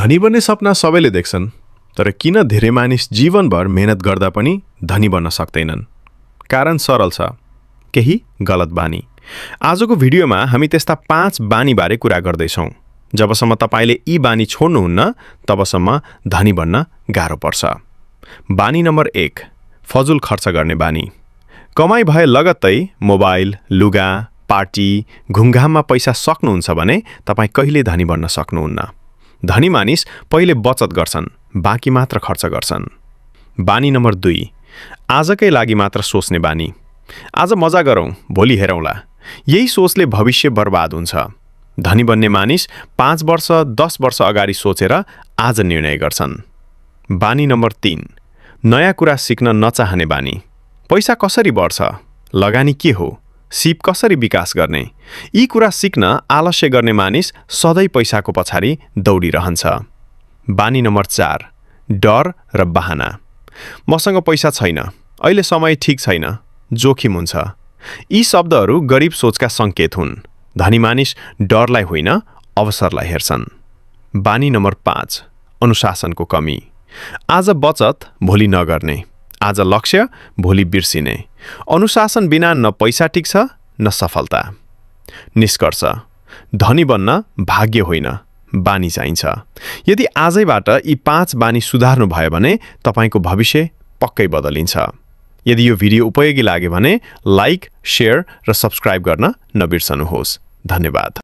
धनी बन्ने सपना सबैले देख्छन्, तर किन धेरै मानिस जीवनभर मेहनत गर्दा पनि धनी बन्न सक्दैनन्? कारण सरल छ, केही गलत बानी। आजको भिडियोमा हामी त्यस्ता 5 बानीबारे कुरा गर्दैछौँ। जबसम्म तपाईले यी बानी छोड्नुहुन्न, तबसम्म धनी बन्न गाह्रो पर्छ। बानी नम्बर 1, फजुल खर्च गर्ने बानी। कमाई भए लगत्तै मोबाइल, लुगा, पार्टी, घुमघाममा पैसा सक्नुहुन्छ भने तपाईँ कहिले धनी बन्न सक्नुहुन्न। धनी मानिस पहिले बचत गर्छन्, बाँकी मात्र खर्च गर्छन्। बानी नम्बर 2, आजकै लागि मात्र सोच्ने बानी। आज मजा गरौँ, भोलि हेरौँला। यही सोचले भविष्य बर्बाद हुन्छ। धनी बन्ने मानिस 5 वर्ष, 10 वर्ष अगाडि सोचेर आज निर्णय गर्छन्। बानी नम्बर 3, नयाँ कुरा सिक्न नचाहने बानी। पैसा कसरी बढ्छ, लगानी के हो, सिप कसरी विकास गर्ने, यी कुरा सिक्न आलस्य गर्ने मानिस सधैँ पैसाको पछाडि दौडिरहन्छ। बानी नम्बर 4, डर र बहाना। मसँग पैसा छैन, अहिले समय ठिक छैन, जोखिम हुन्छ। यी शब्दहरू गरिब सोचका सङ्केत हुन्। धनी मानिस डरलाई होइन, अवसरलाई हेर्छन्। बानी नम्बर 5, अनुशासनको कमी। आज बचत, भोलि नगर्ने। आज लक्ष्य, भोलि बिर्सिने। अनुशासन बिना न पैसा टिक्छ, न सफलता। निष्कर्ष, धनी बन्न भाग्य होइन, बानी चाहिन्छ। यदि आजैबाट यी 5 बानी सुधार्नु भयो भने तपाईको भविष्य पक्कै बदलिन्छ। यदि यो भिडियो उपयोगी लाग्यो भने लाइक, शेयर र सब्स्क्राइब गर्न नबिर्सनुहोस्। धन्यवाद।